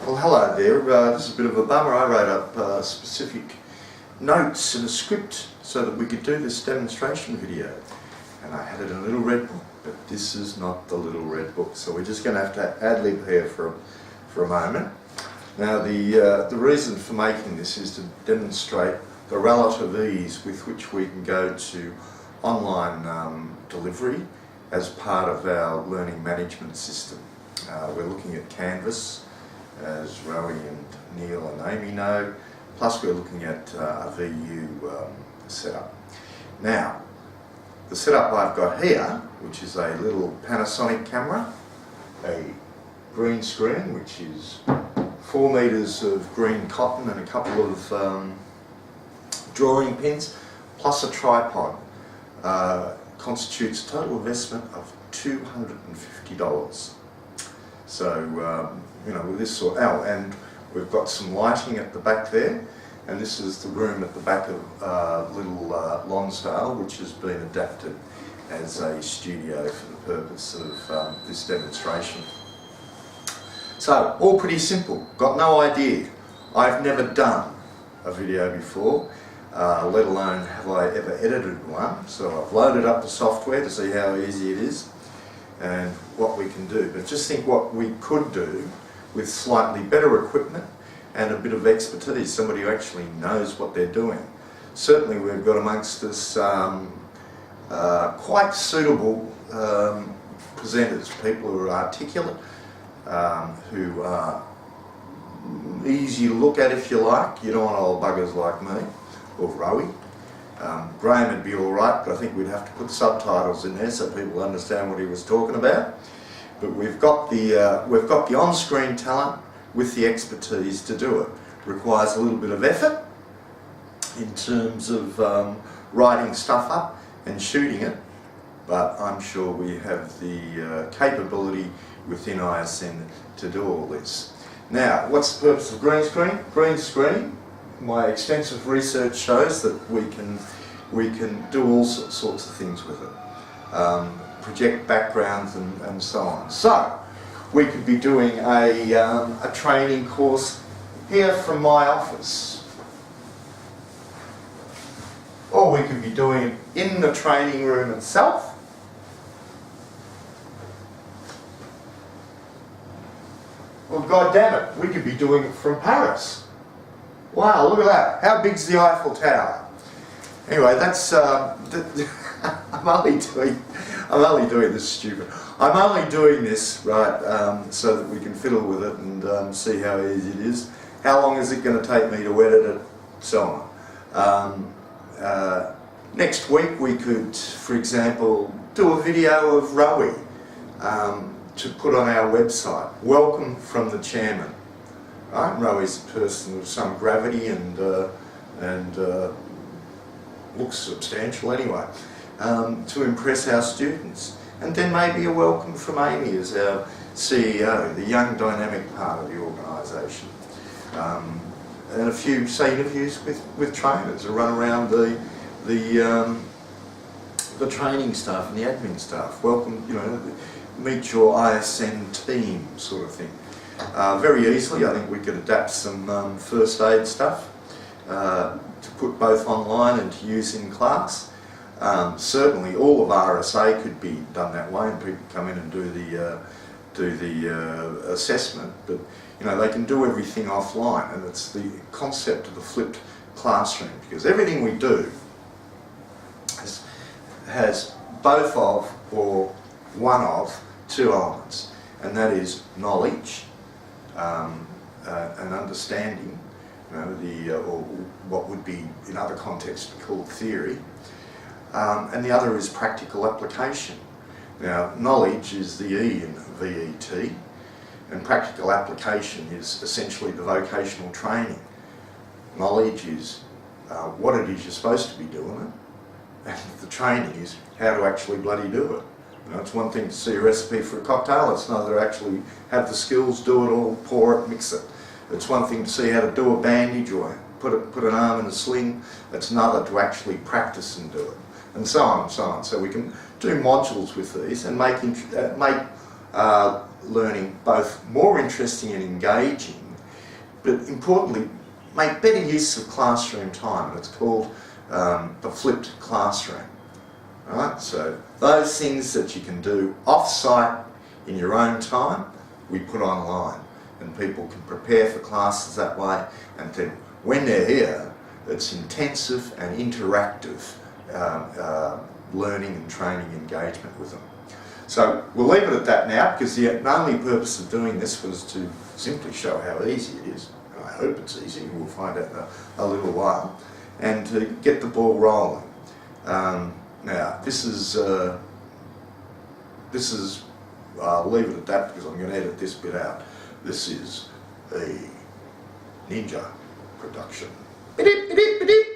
Well, hello there. This is a bit of a bummer. I wrote up specific notes and a script so that we could do this demonstration video. And I had it in a little red book, but this is not the little red book. So we're just going to have to ad-lib here for a moment. Now, the reason for making this is to demonstrate the relative ease with which we can go to online delivery as part of our learning management system. We're looking at Canvas, as Rowie and Neil and Amy know, plus we're looking at a VU setup. Now, the setup I've got here, which is a little Panasonic camera, a green screen, which is 4 metres of green cotton and a couple of drawing pins, plus a tripod, constitutes a total investment of $250. So, with this sort and we've got some lighting at the back there, and this is the room at the back of little Lonsdale, which has been adapted as a studio for the purpose of this demonstration. So, all pretty simple, got no idea. I've never done a video before, let alone have I ever edited one, so I've loaded up the software to see how easy it is and what we can do. But just think what we could do with slightly better equipment and a bit of expertise, somebody who actually knows what they're doing. Certainly we've got amongst us quite suitable presenters, people who are articulate, who are easy to look at if you like. You don't want old buggers like me, or Rowie. Graham would be alright, but I think we'd have to put subtitles in there so people understand what he was talking about. But we've got the on-screen talent with the expertise to do it. Requires a little bit of effort in terms of writing stuff up and shooting it, but I'm sure we have the capability within ISN to do all this. Now, what's the purpose of green screen? Green screen, my extensive research shows that we can do all sorts of things with it. Project backgrounds and so on. So, we could be doing a training course here from my office. Or we could be doing it in the training room itself. Well, God damn it, we could be doing it from Paris. Wow, look at that. How big's the Eiffel Tower? Anyway, that's I'm only doing this stupid. I'm only doing this, right, so that we can fiddle with it and see how easy it is. How long is it going to take me to edit it? So on. Next week we could, for example, do a video of Rowie to put on our website. Welcome from the chairman. Right? Rowie's a person of some gravity and looks substantial anyway, to impress our students. And then maybe a welcome from Amy as our CEO, the young dynamic part of the organisation. And a few, say, interviews with trainers who run around the training staff and the admin staff. Welcome, meet your ISN team sort of thing. Very easily, I think we could adapt some first aid stuff to put both online and to use in class. Certainly all of RSA could be done that way, and people come in and do the assessment, but they can do everything offline, and it's the concept of the flipped classroom, because everything we do has both of or one of two elements, and that is knowledge, and understanding, or what would be in other contexts called theory, and the other is practical application. Now, knowledge is the E in VET, and practical application is essentially the vocational training. Knowledge is what it is you're supposed to be doing it, and the training is how to actually bloody do it. It's one thing to see a recipe for a cocktail, it's another to actually have the skills, do it all, pour it, mix it. It's one thing to see how to do a bandage or put an arm in a sling, it's another to actually practice and do it, and so on and so on. So we can do modules with these and make learning both more interesting and engaging but importantly, make better use of classroom time. And it's called the flipped classroom. Right? So those things that you can do off-site in your own time, we put online, and people can prepare for classes that way, and then when they're here, it's intensive and interactive learning and training engagement with them. So we'll leave it at that now, because the only purpose of doing this was to simply show how easy it is. And I hope it's easy, we'll find out in a little while, and to get the ball rolling. Now, this is I'll leave it at that because I'm going to edit this bit out. This is a Ninja production. Beep, beep, beep, beep.